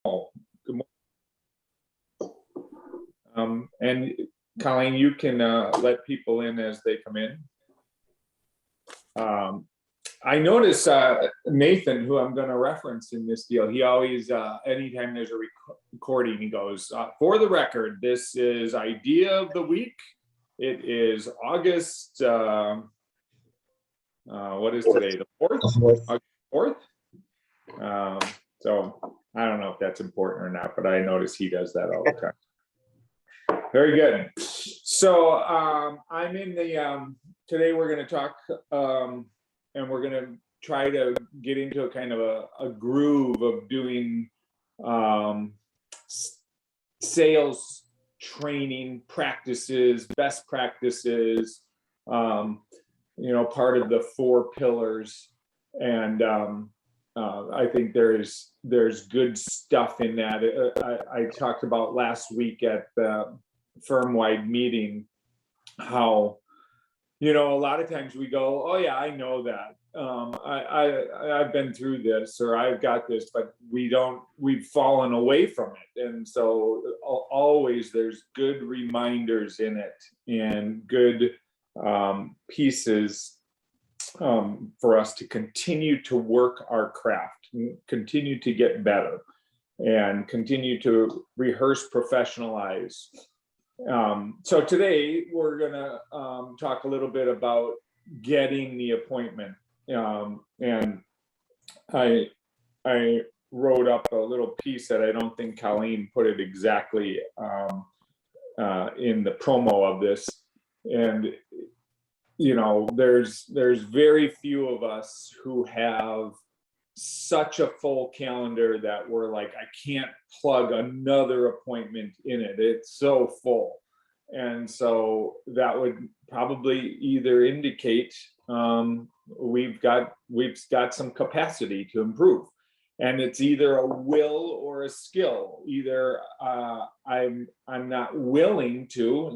Oh, good morning. And Colleen, you can let people in as they come in. I notice Nathan, who I'm going to reference in this deal, he always, anytime there's a recording, he goes, for the record, this is idea of the week. It is August, what is today, the 4th? August 4th? So I don't know if that's important or not, but I notice he does that all the time. Very good. So I'm in the, today we're going to talk, and we're going to try to get into a kind of a groove of doing sales training practices, best practices, part of the 4 pillars. And I think there's good stuff in that. I talked about last week at the firm-wide meeting how, a lot of times we go, oh yeah, I know that. I've been through this, or I've got this, but we've fallen away from it. And so always there's good reminders in it and good pieces for us to continue to work our craft, continue to get better, and continue to rehearse, professionalize. So today we're going to talk a little bit about getting the appointment. And I wrote up a little piece that I don't think Colleen put it exactly in the promo of this. And there's very few of us who have such a full calendar that we're like, I can't plug another appointment in it. It's so full. And so that would probably either indicate we've got some capacity to improve. And it's either a will or a skill. Either I'm not willing to,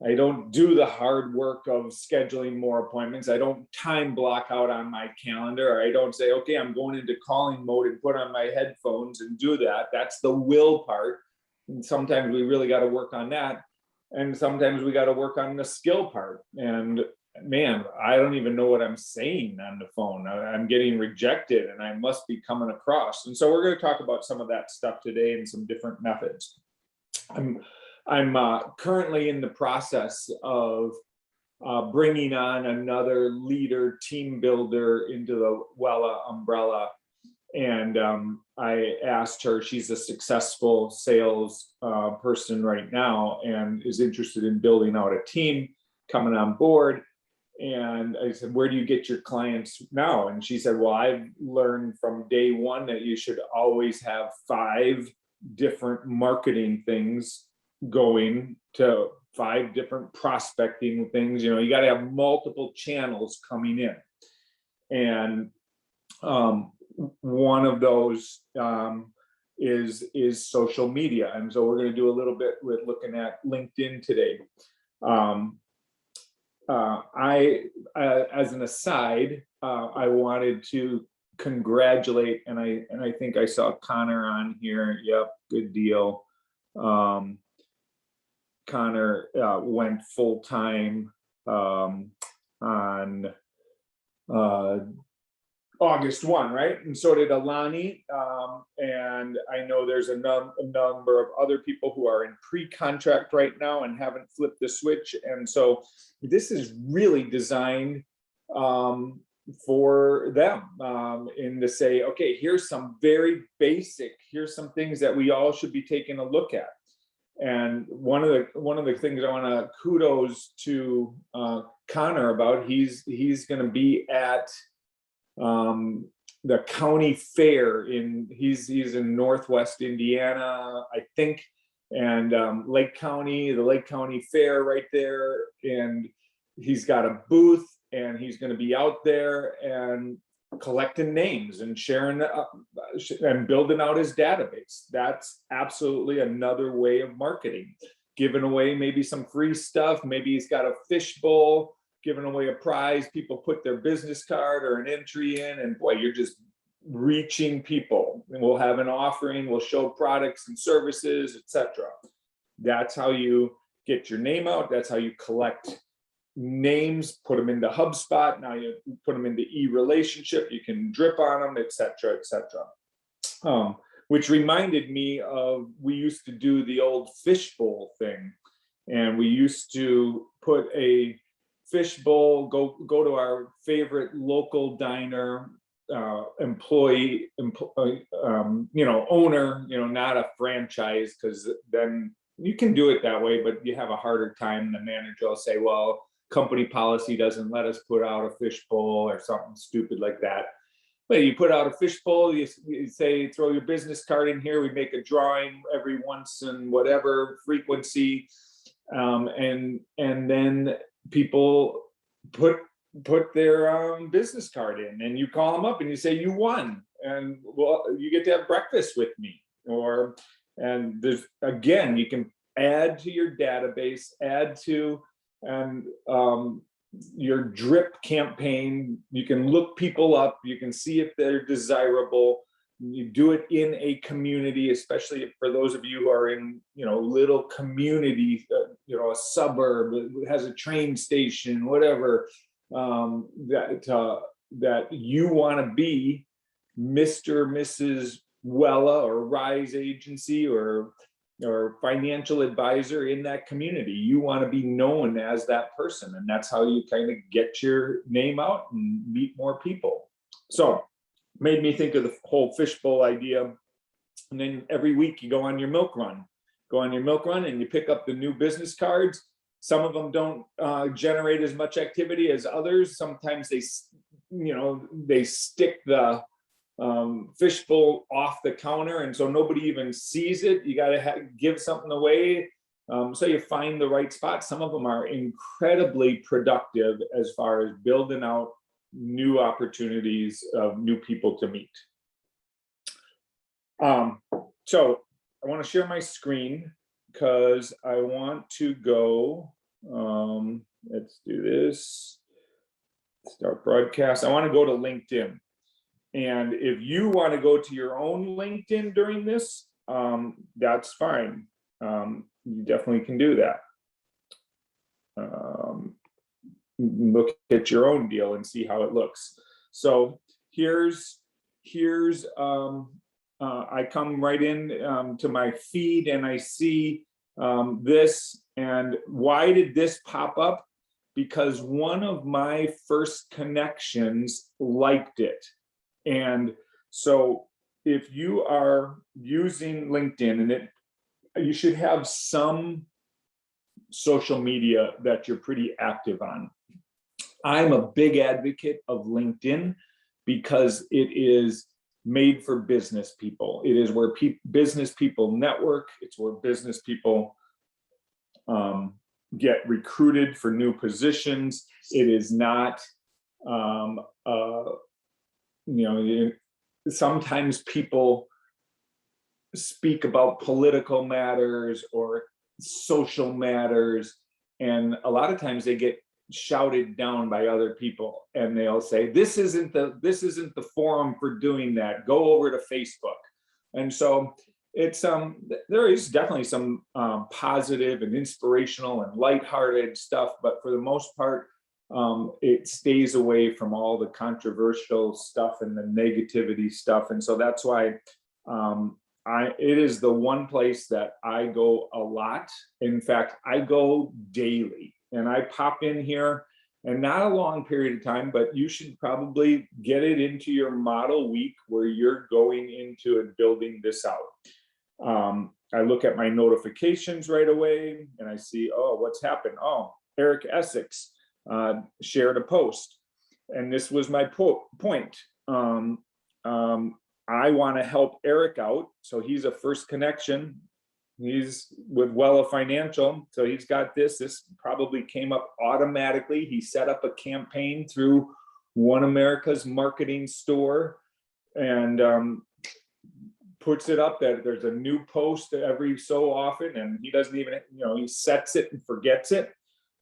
I don't do the hard work of scheduling more appointments. I don't time block out on my calendar. I don't say, okay, I'm going into calling mode and put on my headphones and do that. That's the will part. And sometimes we really got to work on that. And sometimes we got to work on the skill part. And man, I don't even know what I'm saying on the phone. I'm getting rejected and I must be coming across. And so we're going to talk about some of that stuff today and some different methods. I'm currently in the process of bringing on another leader, team builder into the Wella umbrella. And I asked her, she's a successful sales person right now and is interested in building out a team, coming on board. And I said, where do you get your clients now? And she said, well, I've learned from day one that you should always have 5 different marketing things going to 5 different prospecting things. You got to have multiple channels coming in. And one of those is social media. And so we're going to do a little bit with looking at LinkedIn today. As an aside, I wanted to congratulate, and I think I saw Connor on here. Yep, good deal. Connor went full time on August 1, right? And so did Alani. And I know there's a number of other people who are in pre-contract right now and haven't flipped the switch. And so this is really designed for them in to say, okay, here's some very basic, here's some things that we all should be taking a look at. And one of the things I want to kudos to Connor about, he's going to be at the county fair he's in Northwest Indiana, I think, and the Lake County Fair right there. And he's got a booth and he's going to be out there and collecting names and sharing and building out his database. That's absolutely another way of marketing, giving away maybe some free stuff. Maybe he's got a fishbowl, giving away a prize. People put their business card or an entry in, and boy, you're just reaching people. And we'll have an offering, we'll show products and services, etc. That's how you get your name out. That's how you collect names, put them into HubSpot. Now you put them into e-relationship. You can drip on them, etc., etc. Which reminded me of, we used to do the old fishbowl thing, and we used to put a fishbowl, go to our favorite local diner, employee, owner, not a franchise, because then you can do it that way, but you have a harder time. The manager will say, well, company policy doesn't let us put out a fishbowl or something stupid like that. But you put out a fishbowl, you say, throw your business card in here. We make a drawing every once in whatever frequency. And then people put their business card in, and you call them up and you say, you won. And well, you get to have breakfast with me. And there's, again, you can add to your database, add to your drip campaign. You can look people up, you can see if they're desirable. You do it in a community, especially for those of you who are in, little community, a suburb that has a train station, whatever, that you want to be Mr. Mrs. Wella or Rise Agency or financial advisor in that community. You want to be known as that person, and that's how you kind of get your name out and meet more people. So made me think of the whole fishbowl idea. And then every week you go on your milk run and you pick up the new business cards. Some of them don't generate as much activity as others. Sometimes they stick the fishbowl off the counter, and so nobody even sees it. You got to give something away, so you find the right spot. Some of them are incredibly productive as far as building out new opportunities of new people to meet. So I want to share my screen because I want to go, let's do this, start broadcast. I want to go to LinkedIn. And if you want to go to your own LinkedIn during this, that's fine. You definitely can do that. Look at your own deal and see how it looks. So here's I come right in to my feed and I see this. And why did this pop up? Because one of my first connections liked it. And so if you are using LinkedIn, and you should have some social media that you're pretty active on. I'm a big advocate of LinkedIn because it is made for business people. It is where business people network. It's where business people get recruited for new positions. It is not, sometimes people speak about political matters or social matters, and a lot of times they get shouted down by other people, and they'll say, this isn't the forum for doing that, go over to Facebook. And so it's there is definitely some positive and inspirational and lighthearted stuff, but for the most part it stays away from all the controversial stuff and the negativity stuff. And so that's why it is the one place that I go a lot. In fact, I go daily. And I pop in here, and not a long period of time, but you should probably get it into your model week where you're going into and building this out. I look at my notifications right away and I see, oh, what's happened? Oh, Eric Essex shared a post. And this was my point. I want to help Eric out. So he's a first connection. He's with Wella Financial, so he's got this. This probably came up automatically. He set up a campaign through One America's marketing store and puts it up that there's a new post every so often, and he doesn't even, he sets it and forgets it.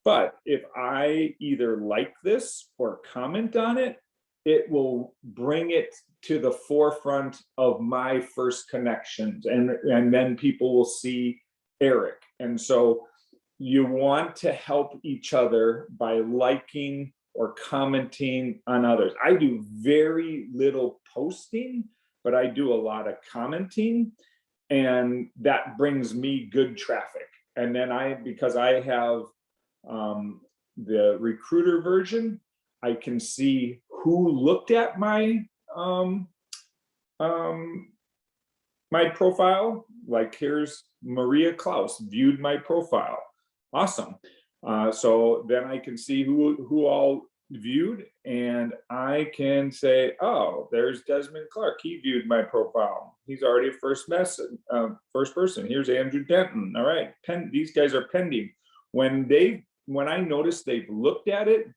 But if I either like this or comment on it, it will bring it to the forefront of my first connections, and then people will see Eric. And so you want to help each other by liking or commenting on others. I do very little posting, but I do a lot of commenting, and that brings me good traffic. And then because I have the recruiter version, I can see who looked at my my profile. Like, here's Maria Klaus viewed my profile. Awesome. So then I can see who all viewed, and I can say, oh, there's Desmond Clark. He viewed my profile. He's already a first person. Here's Andrew Denton. All right, these guys are pending. When I notice they've looked at it,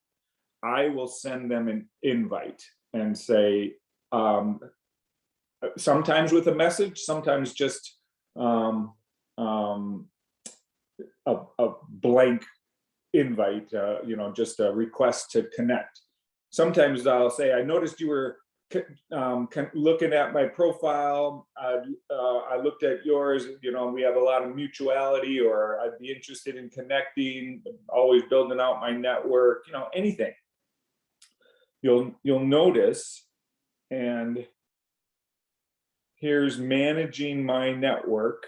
I will send them an invite and say, sometimes with a message, sometimes just a blank invite, just a request to connect. Sometimes I'll say, I noticed you were looking at my profile. I looked at yours. We have a lot of mutuality, or I'd be interested in connecting. Always building out my network. Anything. You'll notice, and here's managing my network.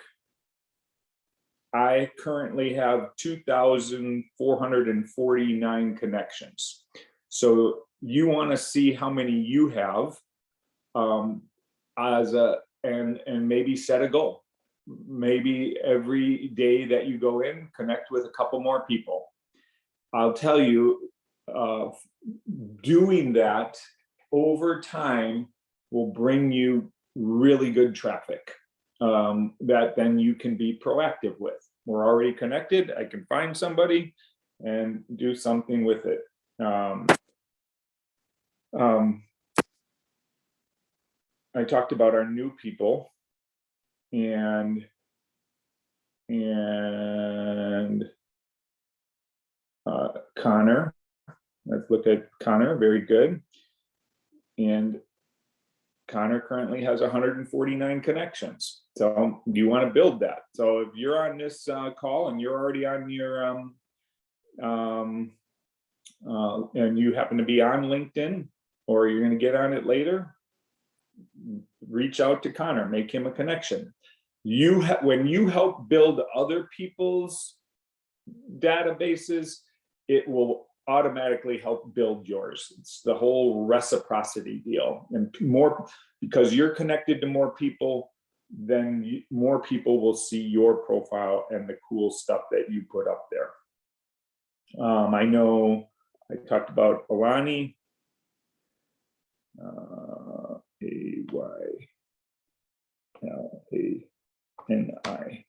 I currently have 2,449 connections. So you want to see how many you have, and maybe set a goal. Maybe every day that you go in, connect with a couple more people. I'll tell you, doing that over time will bring you really good traffic that then you can be proactive with. We're already connected. I can find somebody and do something with it. I talked about our new people, and Connor. Let's look at Connor. Very good. And Connor currently has 149 connections. So you want to build that. So if you're on this call and you're already on your and you happen to be on LinkedIn, or you're going to get on it later, reach out to Connor, make him a connection. When you help build other people's databases, it will automatically help build yours. It's the whole reciprocity deal. And more, because you're connected to more people, then more people will see your profile and the cool stuff that you put up there. I know I talked about Alani, A-Y-L-A-N-I.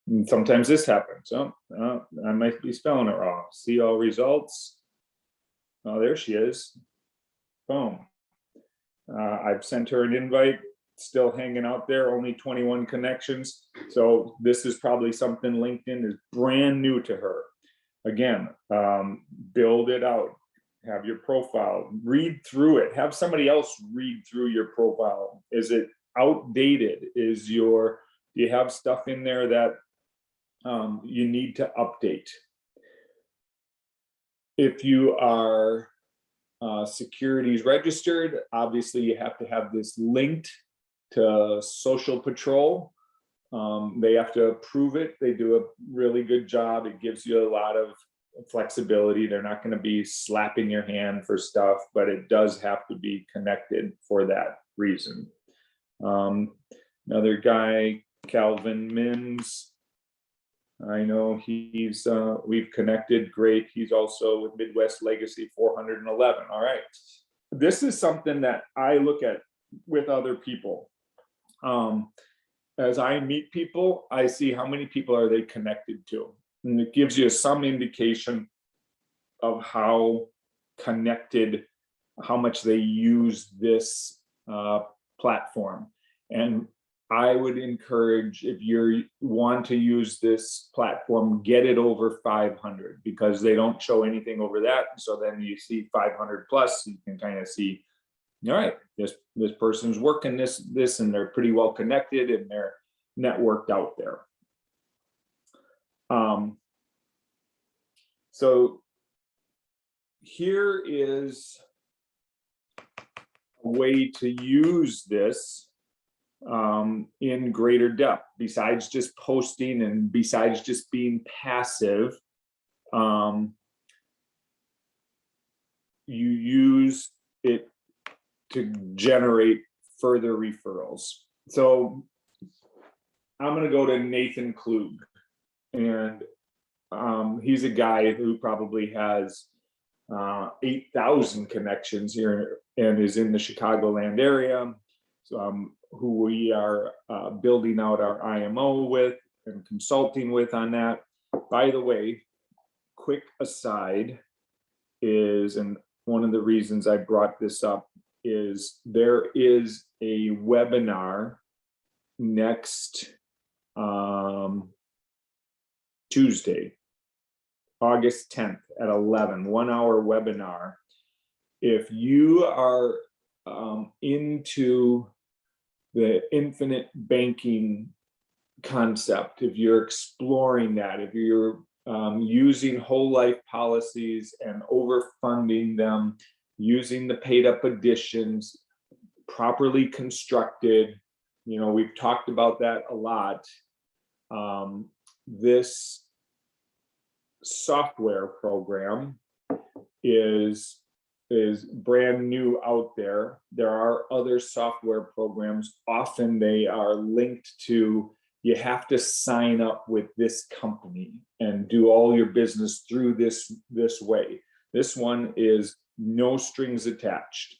And sometimes this happens. I might be spelling it wrong. See all results. Oh, there she is. Boom. I've sent her an invite, still hanging out there, only 21 connections. So this is probably something LinkedIn is brand new to her. Again, build it out. Have your profile, read through it. Have somebody else read through your profile. Is it outdated? Do you have stuff in there that you need to update? If you are securities registered, obviously you have to have this linked to Social Patrol. They have to approve it. They do a really good job. It gives you a lot of flexibility. They're not going to be slapping your hand for stuff, but it does have to be connected for that reason. Another guy, Calvin Mims. I know he's, we've connected, great. He's also with Midwest Legacy 411. All right. This is something that I look at with other people. As I meet people, I see how many people are they connected to. And it gives you some indication of how connected, how much they use this platform. And I would encourage, if you want to use this platform, get it over 500, because they don't show anything over that. So then you see 500 plus, you can kind of see all right, this person's working this, and they're pretty well connected and they're networked out there. So here is a way to use this in greater depth, besides just posting and besides just being passive. You use it to generate further referrals. So I'm going to go to Nathan Klug, and he's a guy who probably has 8,000 connections here and is in the Chicagoland area, who we are building out our IMO with and consulting with on that. By the way, quick aside is, and one of the reasons I brought this up is there is a webinar next Tuesday, August 10th at 11, 1 hour webinar. If you are into the infinite banking concept, if you're exploring that, if you're using whole life policies and overfunding them, using the paid up additions, properly constructed, we've talked about that a lot. This software program is brand new out there. There are other software programs. Often they are linked to, you have to sign up with this company and do all your business through this way. This one is no strings attached.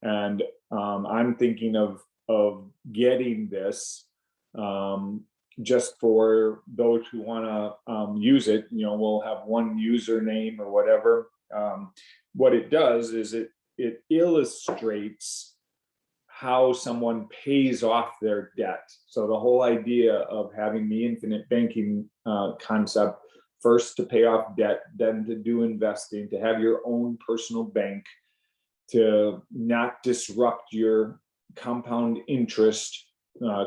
And I'm thinking of getting this just for those who want to use it. We'll have one username or whatever. What it does is it illustrates how someone pays off their debt. So the whole idea of having the infinite banking concept, first to pay off debt, then to do investing, to have your own personal bank, to not disrupt your compound interest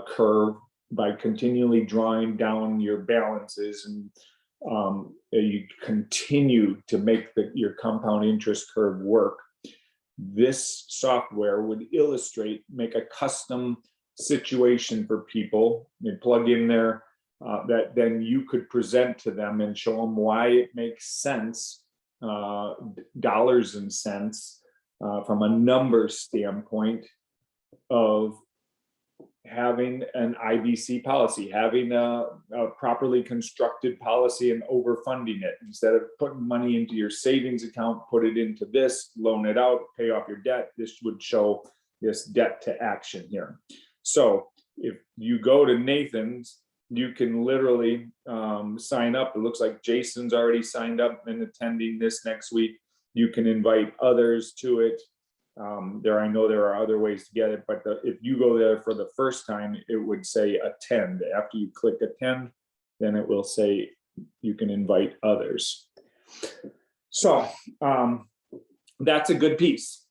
curve by continually drawing down your balances, and you continue to make your compound interest curve work. This software would illustrate, make a custom situation for people and plug in there that then you could present to them and show them why it makes sense, dollars and cents, from a numbers standpoint, of having an IBC policy, having a properly constructed policy and overfunding it. Instead of putting money into your savings account, put it into this, loan it out, pay off your debt. This would show this debt to action here. So if you go to Nathan's, you can literally sign up. It looks like Jason's already signed up and attending this next week. You can invite others to it. I know there are other ways to get it, but if you go there for the first time, it would say attend. After you click attend, then it will say you can invite others. So that's a good piece.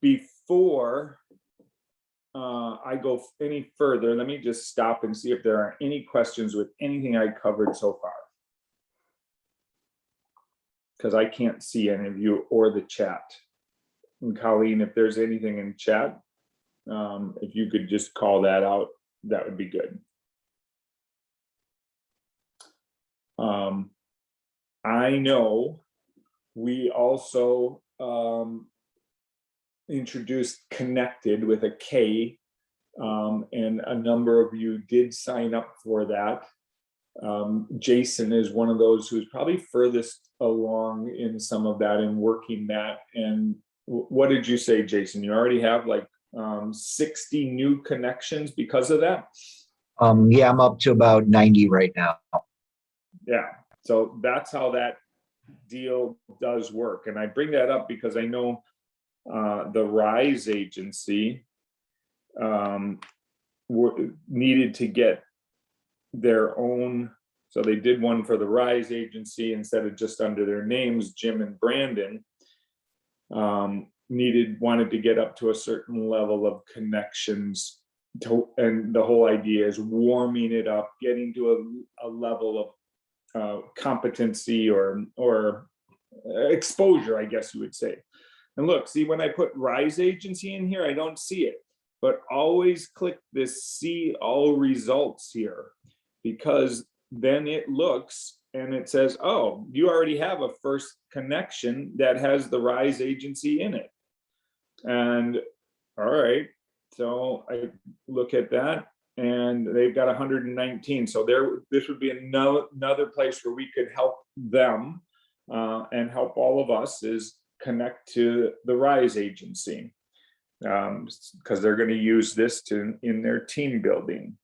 Before I go any further, let me just stop and see if there are any questions with anything I covered so far, because I can't see any of you or the chat. And Colleen, if there's anything in chat, if you could just call that out, that would be good. I know we also introduced Connected with a K, and a number of you did sign up for that. Jason is one of those who's probably furthest along in some of that and working that. And what did you say, Jason? You already have like 60 new connections because of that? Yeah, I'm up to about 90 right now. Yeah, so that's how that deal does work. And I bring that up because I know the RISE agency needed to get their own, so they did one for the RISE agency instead of just under their names, Jim and Brandon. wanted to get up to a certain level of connections and the whole idea is warming it up, getting to a level of competency or exposure, I guess you would say. And look, see, when I put Rise Agency in here, I don't see it, but always click this see all results here, because then it looks and it says, oh, you already have a first connection that has the Rise Agency in it. And all right, so I look at that and they've got 119. So this would be another place where we could help them and help all of us is connect to the Rise Agency, because they're going to use this in their team building.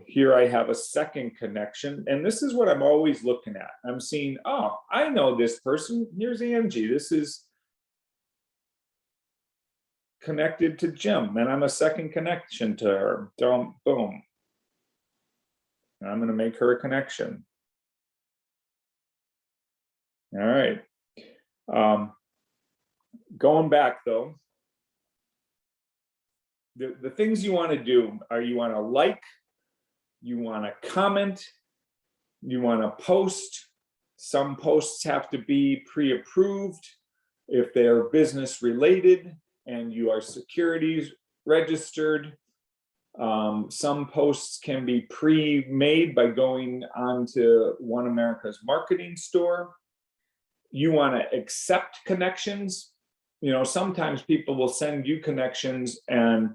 Here I have a second connection, and this is what I'm always looking at. I'm seeing, oh, I know this person. Here's Angie. This is connected to Jim, and I'm a second connection to her. Boom. I'm going to make her a connection. All right. Going back though, the things you want to do are you want to like, you want to comment, you want to post. Some posts have to be pre-approved if they're business related and you are securities registered. Some posts can be pre-made by going onto One America's marketing store. You want to accept connections. You know, sometimes people will send you connections and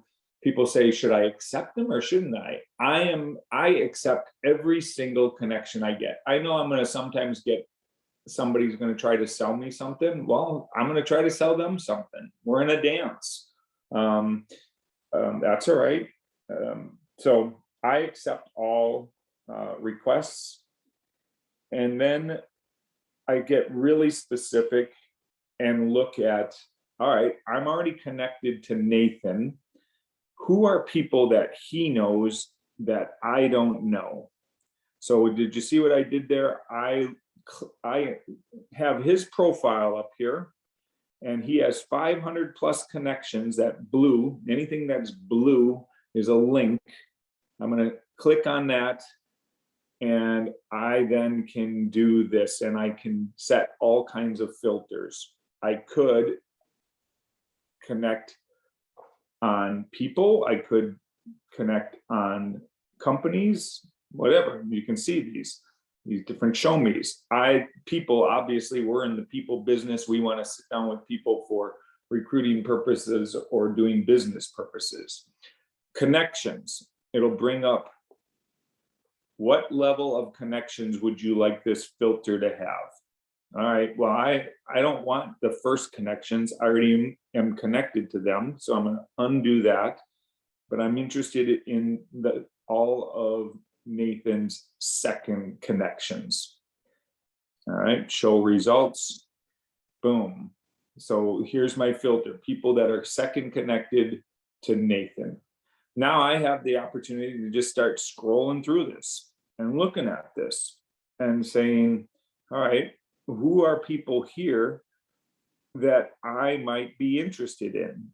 people say, should I accept them or shouldn't I? I accept every single connection I get. I know I'm going to sometimes get somebody's going to try to sell me something. Well, I'm going to try to sell them something. We're in a dance. That's all right. So I accept all requests, and then I get really specific and look at, all right, I'm already connected to Nathan. Who are people that he knows that I don't know? So did you see what I did there? I have his profile up here, and he has 500 plus connections. That blue, anything that's blue is a link. I'm going to click on that, and I then can do this, and I can set all kinds of filters. I could connect on people, I could connect on companies, whatever. You can see these different show me's. People, obviously, we're in the people business. We want to sit down with people for recruiting purposes or doing business purposes. Connections, it'll bring up what level of connections would you like this filter to have? All right, well, I don't want the first connections. I already am connected to them, so I'm going to undo that. But I'm interested in all of Nathan's second connections. All right, show results. Boom. So here's my filter, people that are second connected to Nathan. Now I have the opportunity to just start scrolling through this and looking at this and saying, all right, who are people here that I might be interested in?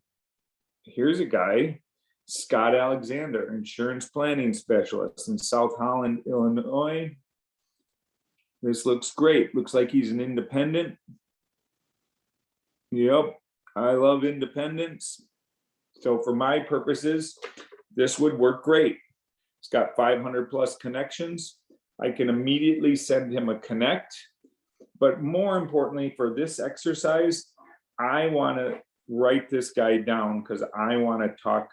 Here's a guy, Scott Alexander, insurance planning specialist in South Holland, Illinois. This looks great. Looks like he's an independent. Yep, I love independence. So for my purposes, this would work great. It's got 500 plus connections. I can immediately send him a connect. But more importantly, for this exercise, I want to write this guy down because I want to talk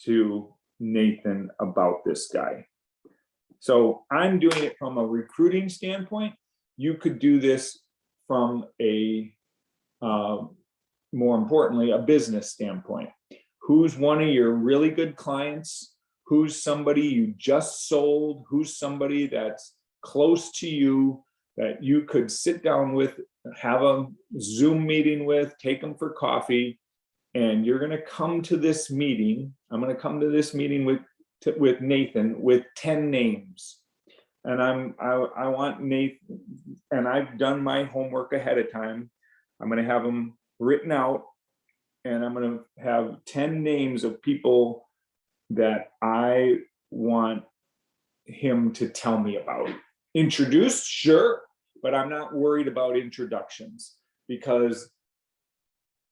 to Nathan about this guy. So I'm doing it from a recruiting standpoint. You could do this from a, more importantly, a business standpoint. Who's one of your really good clients? Who's somebody you just sold? Who's somebody that's close to you that you could sit down with, have a Zoom meeting with, take them for coffee, and you're going to come to this meeting. I'm going to come to this meeting with Nathan with 10 names. And I want Nathan, and I've done my homework ahead of time. I'm going to have him written out, and I'm going to have 10 names of people that I want him to tell me about. Introduced, sure, but I'm not worried about introductions, because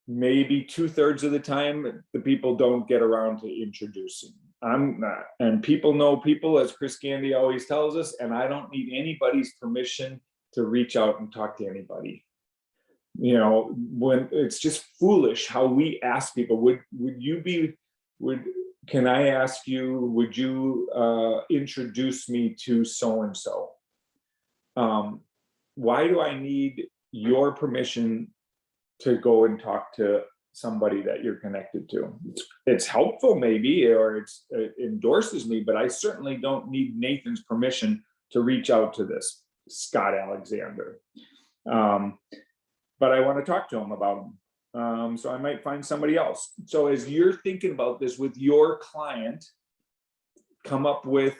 maybe 2/3 of the time the people don't get around to introducing. I'm not, and people know people, as Chris Gandy always tells us, and I don't need anybody's permission to reach out and talk to anybody. You know, when it's just foolish how we ask people, can I ask you, would you introduce me to so and so? Why do I need your permission to go and talk to somebody that you're connected to? It's helpful maybe, or it endorses me, but I certainly don't need Nathan's permission to reach out to this Scott Alexander. But I want to talk to him about him. So I might find somebody else. So as you're thinking about this with your client, come up with,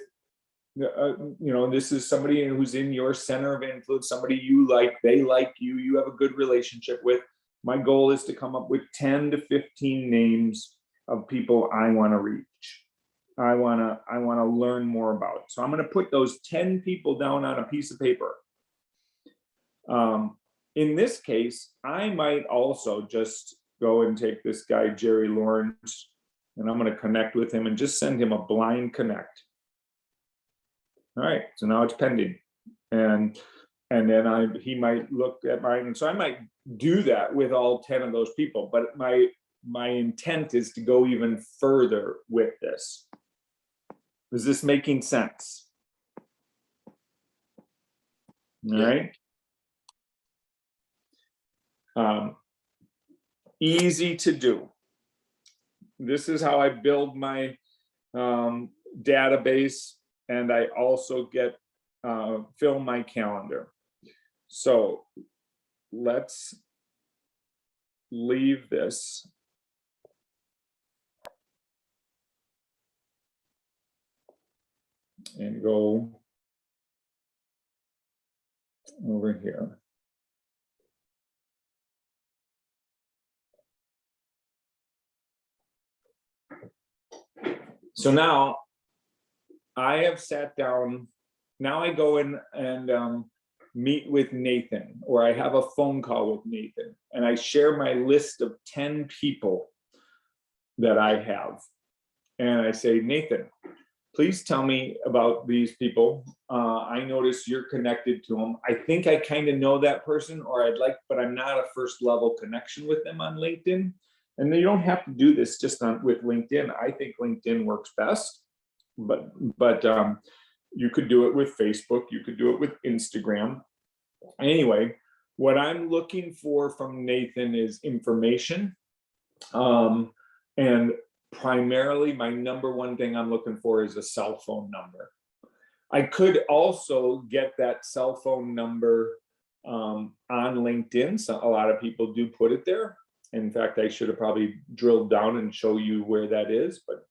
this is somebody who's in your center of influence, somebody you like, they like you, you have a good relationship with. My goal is to come up with 10 to 15 names of people I want to reach. I want to learn more about. So I'm going to put those 10 people down on a piece of paper. In this case, I might also just go and take this guy, Jerry Lawrence, and I'm going to connect with him and just send him a blind connect. All right, so now it's pending. And then he might look at mine. And so I might do that with all 10 of those people, but my intent is to go even further with this. Is this making sense? All right. Easy to do. This is how I build my database, and I also fill my calendar. So let's leave this. And go over here. So now I have sat down. Now I go in and meet with Nathan, or I have a phone call with Nathan, and I share my list of 10 people that I have. And I say, Nathan, please tell me about these people. I notice you're connected to them. I think I kind of know that person, but I'm not a first level connection with them on LinkedIn. And you don't have to do this just with LinkedIn. I think LinkedIn works best, but you could do it with Facebook. You could do it with Instagram. Anyway, what I'm looking for from Nathan is information. And primarily, my number one thing I'm looking for is a cell phone number. I could also get that cell phone number on LinkedIn. So a lot of people do put it there. In fact, I should have probably drilled down and show you where that is, but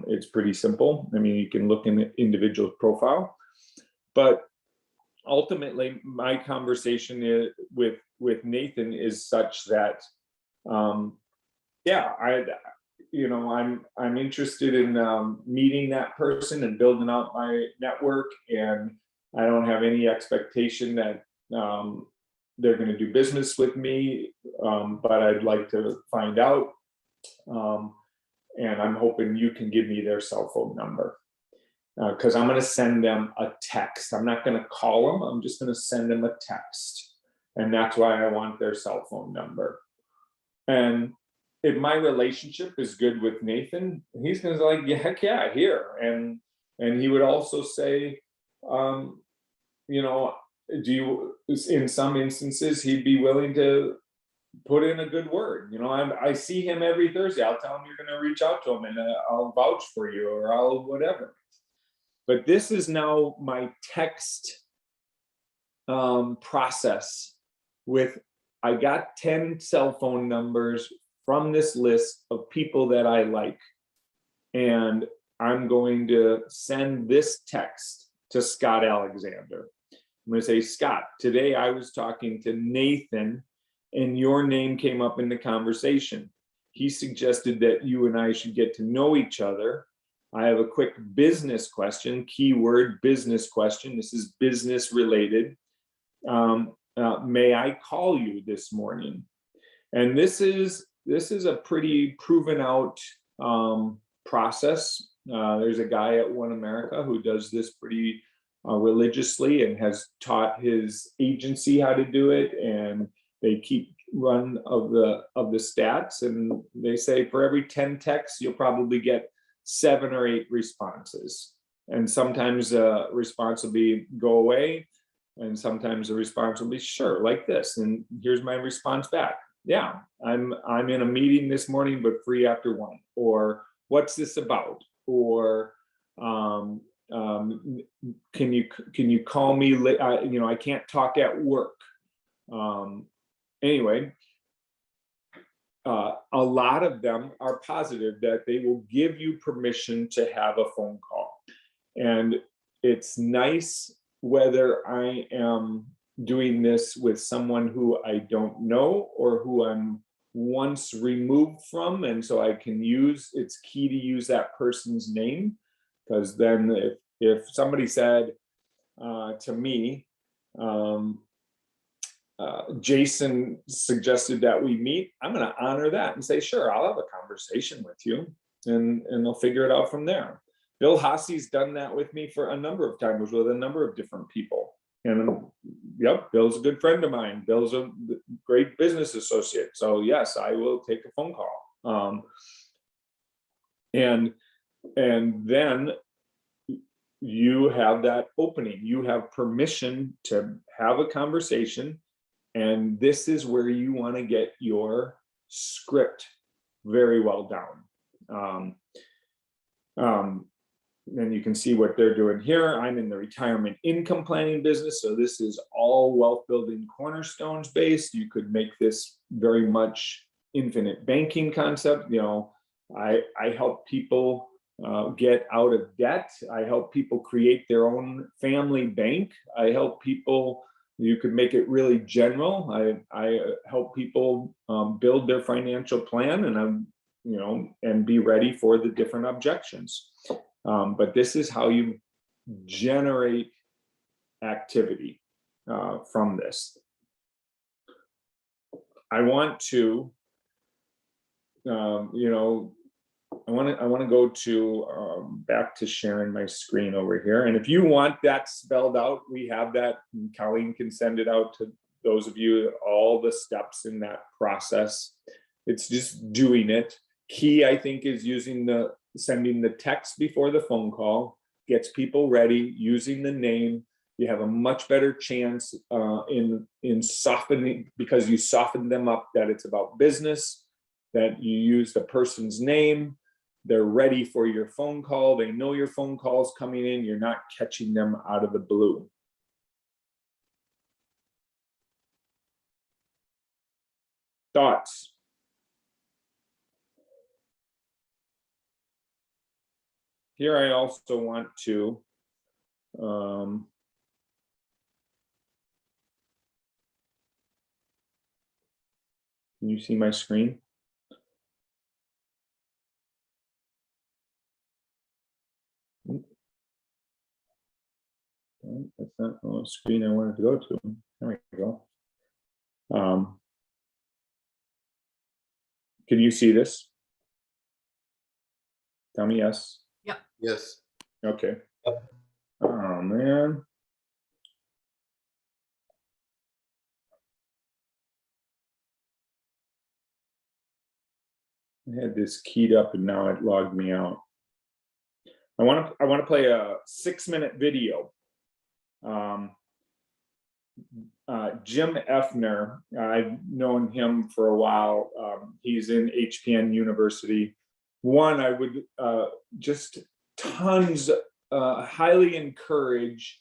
it's pretty simple. I mean, you can look in the individual profile, but ultimately my conversation with Nathan is such that, I'm interested in meeting that person and building out my network, and I don't have any expectation that they're going to do business with me, but I'd like to find out. And I'm hoping you can give me their cell phone number, because I'm going to send them a text. I'm not going to call them. I'm just going to send them a text. And that's why I want their cell phone number. And if my relationship is good with Nathan, he's going to be like, yeah, heck yeah, here. And he would also say, in some instances, he'd be willing to put in a good word. I see him every Thursday. I'll tell him you're going to reach out to him, and I'll vouch for you, or I'll whatever. But this is now my text process I got 10 cell phone numbers from this list of people that I like. And I'm going to send this text to Scott Alexander. I'm going to say, Scott, today I was talking to Nathan, and your name came up in the conversation. He suggested that you and I should get to know each other. I have a quick business question, keyword business question. This is business related. May I call you this morning? And this is a pretty proven out process. There's a guy at One America who does this pretty religiously and has taught his agency how to do it, and they keep run of the stats, and they say for every 10 texts you'll probably get 7 or 8 responses, and sometimes a response will be go away, and sometimes the response will be sure, like this, and here's my response back. Yeah, I'm in a meeting this morning but free after 1, or what's this about, or can you call me I can't talk at work. Anyway, a lot of them are positive that they will give you permission to have a phone call. And it's nice whether I am doing this with someone who I don't know or who I'm once removed from. And so I can it's key to use that person's name, because then if somebody said to me, Jason suggested that we meet, I'm going to honor that and say, sure, I'll have a conversation with you, and they'll figure it out from there. Bill Hosse's done that with me for a number of times with a number of different people. And yep, Bill's a good friend of mine. Bill's a great business associate. So yes, I will take a phone call. And then you have that opening. You have permission to have a conversation. And this is where you want to get your script very well down. And you can see what they're doing here. I'm in the retirement income planning business. So this is all wealth building cornerstones based. You could make this very much infinite banking concept. I help people get out of debt. I help people create their own family bank. I help people, you could make it really general. I help people build their financial plan, and and be ready for the different objections. But this is how you generate activity from this. I want to, I want to go to back to sharing my screen over here. And if you want that spelled out, we have that. And Colleen can send it out to those of you, all the steps in that process. It's just doing it. Key, I think, is sending the text before the phone call, gets people ready, using the name. You have a much better chance in softening, because you soften them up, that it's about business, that you use the person's name. They're ready for your phone call. They know your phone call is coming in. You're not catching them out of the blue. Thoughts? Here I also want to can you see my screen? That's not the screen I wanted to go to. There we go. Can you see this? Tell me yes. Yep. Yes. Okay. Oh man. I had this keyed up and now it logged me out. I want to play a 6-minute video. Jim Effner, I've known him for a while. He's in HPN University. One, I would just highly encourage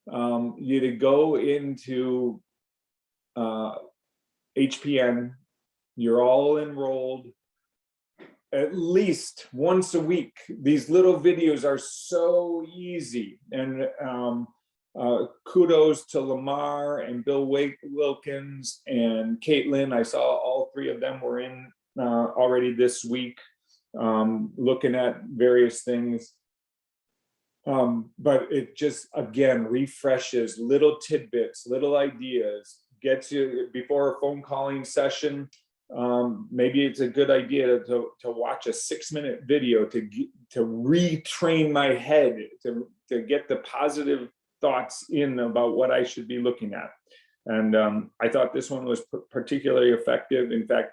you to go into HPN. You're all enrolled at least once a week. These little videos are so easy, and kudos to Lamar and Bill Wilkins and Caitlin. I saw all three of them were in already this week, looking at various things. But it just, again, refreshes little tidbits, little ideas, gets you before a phone calling session. Maybe it's a good idea to watch a 6-minute video to retrain my head, to get the positive thoughts in about what I should be looking at. And I thought this one was particularly effective. In fact,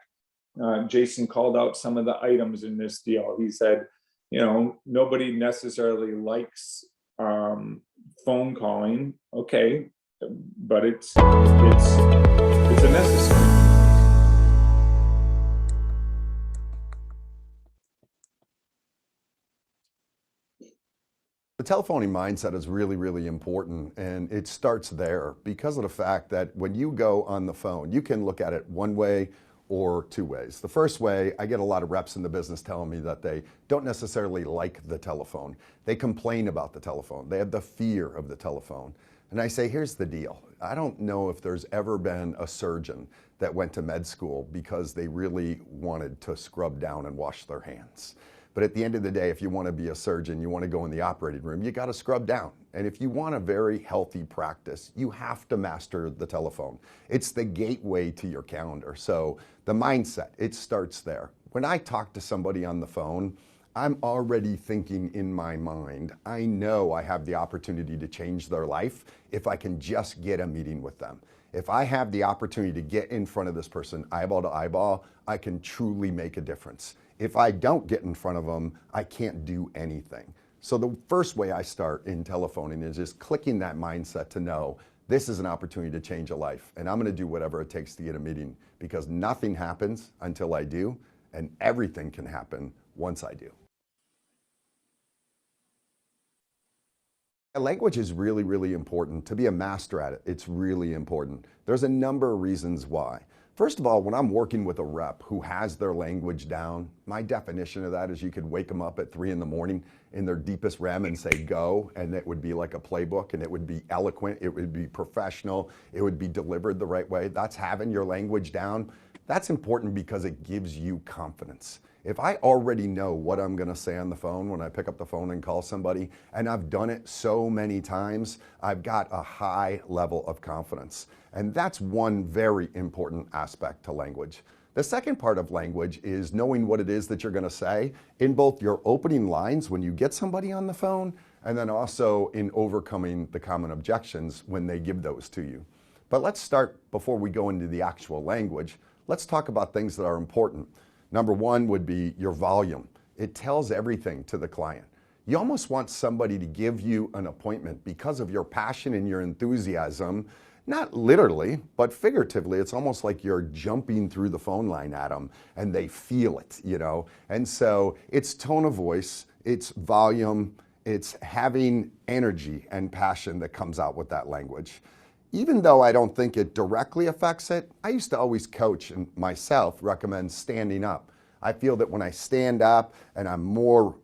Jason called out some of the items in this deal. He said, nobody necessarily likes phone calling. Okay, but it's a necessary. The telephony mindset is really, really important, and it starts there because of the fact that when you go on the phone, you can look at it one way or two ways. The first way, I get a lot of reps in the business telling me that they don't necessarily like the telephone. They complain about the telephone. They have the fear of the telephone. And I say, here's the deal. I don't know if there's ever been a surgeon that went to med school because they really wanted to scrub down and wash their hands. But at the end of the day, if you want to be a surgeon, you want to go in the operating room, you got to scrub down. And if you want a very healthy practice, you have to master the telephone. It's the gateway to your calendar. So the mindset, it starts there. When I talk to somebody on the phone, I'm already thinking in my mind, I know I have the opportunity to change their life if I can just get a meeting with them. If I have the opportunity to get in front of this person eyeball to eyeball, I can truly make a difference. If I don't get in front of them, I can't do anything. So the first way I start in telephoning is just clicking that mindset to know this is an opportunity to change a life, and I'm going to do whatever it takes to get a meeting, because nothing happens until I do, and everything can happen once I do. Language is really, really important. To be a master at it, it's really important. There's a number of reasons why. First of all, when I'm working with a rep who has their language down, my definition of that is you could wake them up at 3 in the morning in their deepest REM and say, go, and it would be like a playbook, and it would be eloquent, it would be professional, it would be delivered the right way. That's having your language down. That's important because it gives you confidence. If I already know what I'm going to say on the phone when I pick up the phone and call somebody, and I've done it so many times, I've got a high level of confidence. And that's one very important aspect to language. The second part of language is knowing what it is that you're going to say in both your opening lines when you get somebody on the phone, and then also in overcoming the common objections when they give those to you. But let's start, before we go into the actual language, let's talk about things that are important. Number one would be your volume. It tells everything to the client. You almost want somebody to give you an appointment because of your passion and your enthusiasm, not literally, but figuratively. It's almost like you're jumping through the phone line at them and they feel it, And so it's tone of voice, it's volume, it's having energy and passion that comes out with that language. Even though I don't think it directly affects it, I used to always coach and myself recommend standing up. I feel that when I stand up and I'm more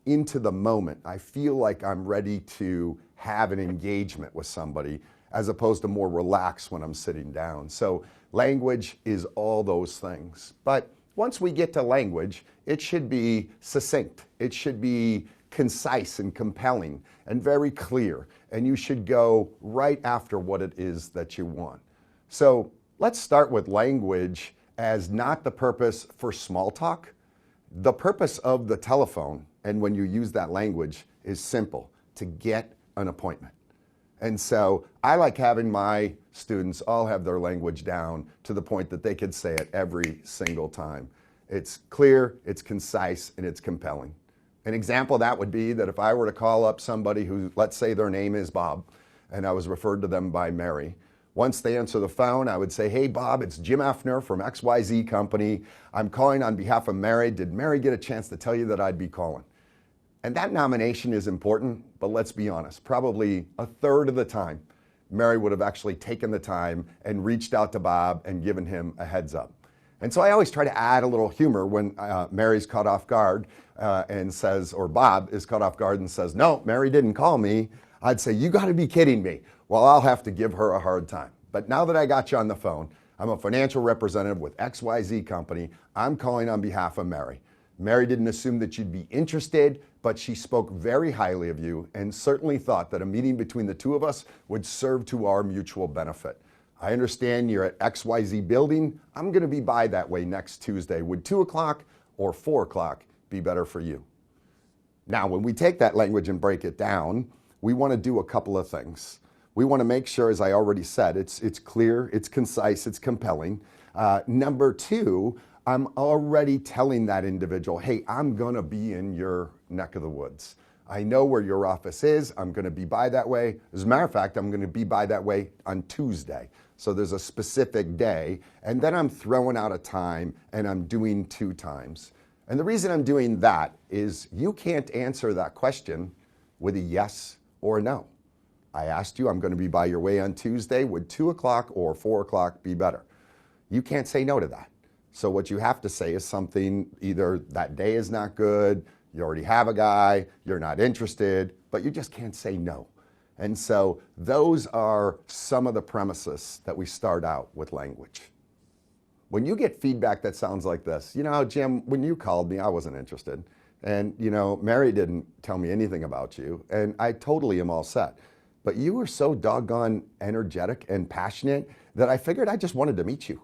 into the moment, I feel like I'm ready to have an engagement with somebody, as opposed to more relaxed when I'm sitting down. So language is all those things. But once we get to language, it should be succinct. It should be concise and compelling and very clear. And you should go right after what it is that you want. So let's start with language as not the purpose for small talk. The purpose of the telephone, and when you use that language, is simple: to get an appointment. And so I like having my students all have their language down to the point that they could say it every single time. It's clear, it's concise, and it's compelling. An example of that would be that if I were to call up somebody who, let's say their name is Bob, and I was referred to them by Mary. Once they answer the phone, I would say, hey Bob, it's Jim Effner from XYZ Company. I'm calling on behalf of Mary. Did Mary get a chance to tell you that I'd be calling? And that nomination is important, but let's be honest, probably a third of the time, Mary would have actually taken the time and reached out to Bob and given him a heads up. And so I always try to add a little humor when Mary's caught off guard and says, or Bob is caught off guard and says, no, Mary didn't call me. I'd say, you got to be kidding me. Well, I'll have to give her a hard time. But now that I got you on the phone, I'm a financial representative with XYZ Company. I'm calling on behalf of Mary. Mary didn't assume that you'd be interested, but she spoke very highly of you and certainly thought that a meeting between the two of us would serve to our mutual benefit. I understand you're at XYZ building. I'm going to be by that way next Tuesday. Would 2 o'clock or 4 o'clock be better for you? Now, when we take that language and break it down, we want to do a couple of things. We want to make sure, as I already said, it's clear, it's concise, it's compelling. Number two, I'm already telling that individual, hey, I'm going to be in your neck of the woods. I know where your office is. I'm going to be by that way. As a matter of fact, I'm going to be by that way on Tuesday. So there's a specific day, and then I'm throwing out a time and I'm doing 2 times. And the reason I'm doing that is you can't answer that question with a yes or a no. I asked you, I'm going to be by your way on Tuesday. Would 2 o'clock or 4 o'clock be better? You can't say no to that. So what you have to say is something, either that day is not good, you already have a guy, you're not interested, but you just can't say no. And so those are some of the premises that we start out with language. When you get feedback that sounds like this, you know, Jim, when you called me, I wasn't interested. And, you know, Mary didn't tell me anything about you, and I totally am all set. But you were so doggone energetic and passionate that I figured I just wanted to meet you.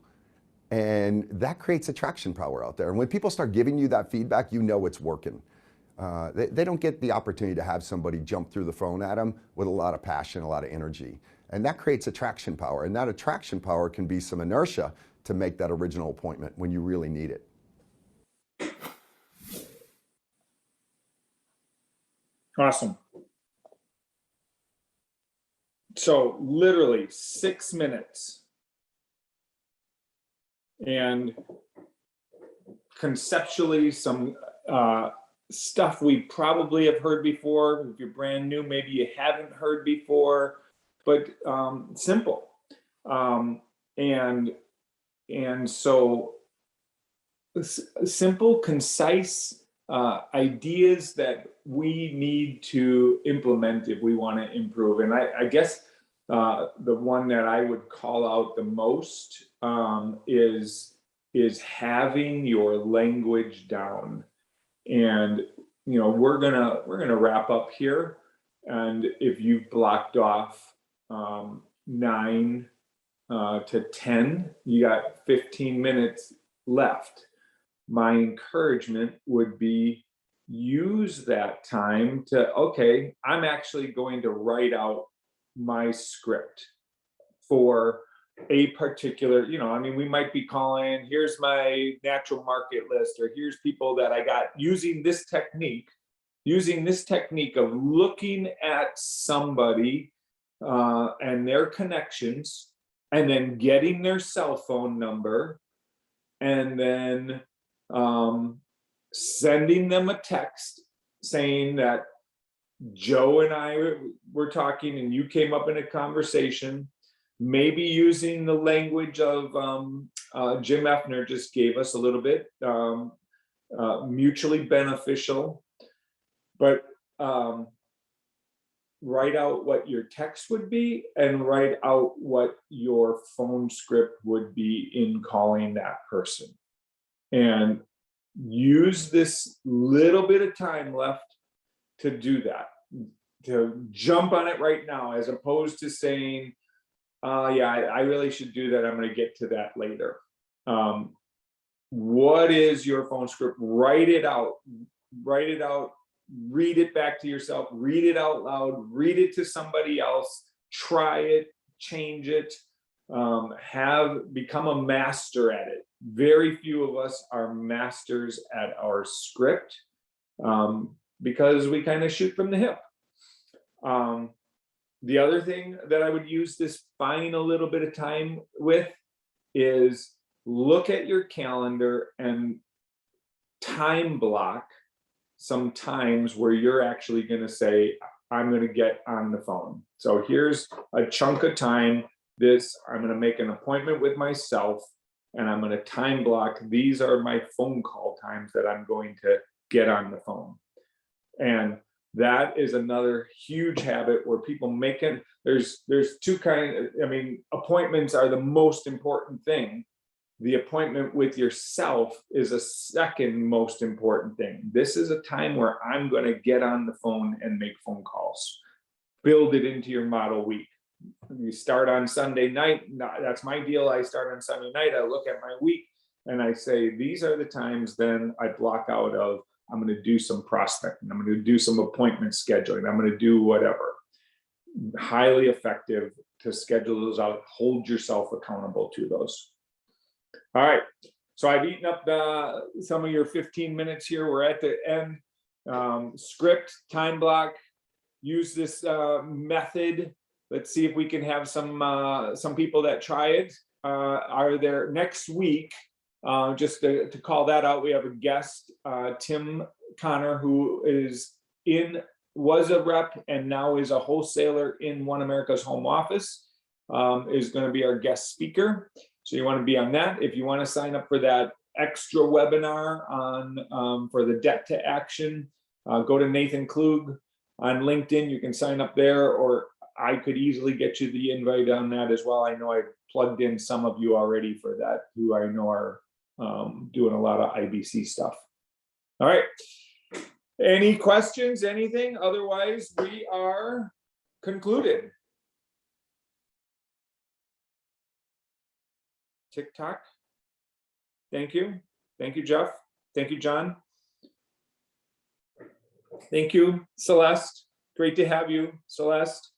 And that creates attraction power out there. And when people start giving you that feedback, you know it's working. They don't get the opportunity to have somebody jump through the phone at them with a lot of passion, a lot of energy. And that creates attraction power. And that attraction power can be some inertia to make that original appointment when you really need it. Awesome. So literally 6 minutes. And conceptually, some stuff we probably have heard before. If you're brand new, maybe you haven't heard before, but simple. And so simple, concise ideas that we need to implement if we want to improve. And I guess the one that I would call out the most is having your language down. And you know, we're gonna wrap up here. And if you've blocked off 9 to 10, you got 15 minutes left. My encouragement would be use that time to, okay, I'm actually going to write out my script for a particular, you know, I mean, we might be calling, here's my natural market list, or here's people that I got using this technique of looking at somebody and their connections, and then getting their cell phone number, and then sending them a text saying that Joe and I were talking and you came up in a conversation, maybe using the language of Jim Effner just gave us a little bit, mutually beneficial, but write out what your text would be and write out what your phone script would be in calling that person. And use this little bit of time left to do that, to jump on it right now, as opposed to saying, yeah, I really should do that. I'm going to get to that later. What is your phone script? Write it out, read it back to yourself, read it out loud, read it to somebody else, try it, change it, become a master at it. Very few of us are masters at our script because we kind of shoot from the hip. The other thing that I would use this buying a little bit of time with is look at your calendar and time block some times where you're actually going to say, I'm going to get on the phone. So here's a chunk of time. I'm going to make an appointment with myself and I'm going to time block. These are my phone call times that I'm going to get on the phone. And That is another huge habit where people make it. There's two kinds. I mean, appointments are the most important thing. The appointment with yourself is a second most important thing. This is a time where I'm going to get on the phone and make phone calls. Build it into your model week. You start on Sunday night. That's my deal. I start on Sunday night. I look at my week and I say, these are the times then I block out of, I'm going to do some prospecting. I'm going to do some appointment scheduling. I'm going to do whatever. Highly effective to schedule those out. Hold yourself accountable to those. All right. So I've eaten up some of your 15 minutes here. We're at the end. Script, time block, use this method. Let's see if we can have some people that try it. Are there next week? Just to call that out, we have a guest, Tim Connor, who was a rep and now is a wholesaler in One America's Home Office, is going to be our guest speaker. So you want to be on that. If you want to sign up for that extra webinar on for the debt to action, go to Nathan Klug on LinkedIn. You can sign up there, or I could easily get you the invite on that as well. I know I plugged in some of you already for that, who I know are doing a lot of IBC stuff. All right. Any questions, anything? Otherwise, we are concluded. TikTok. Thank you. Thank you, Jeff. Thank you, John. Thank you, Celeste. Great to have you, Celeste.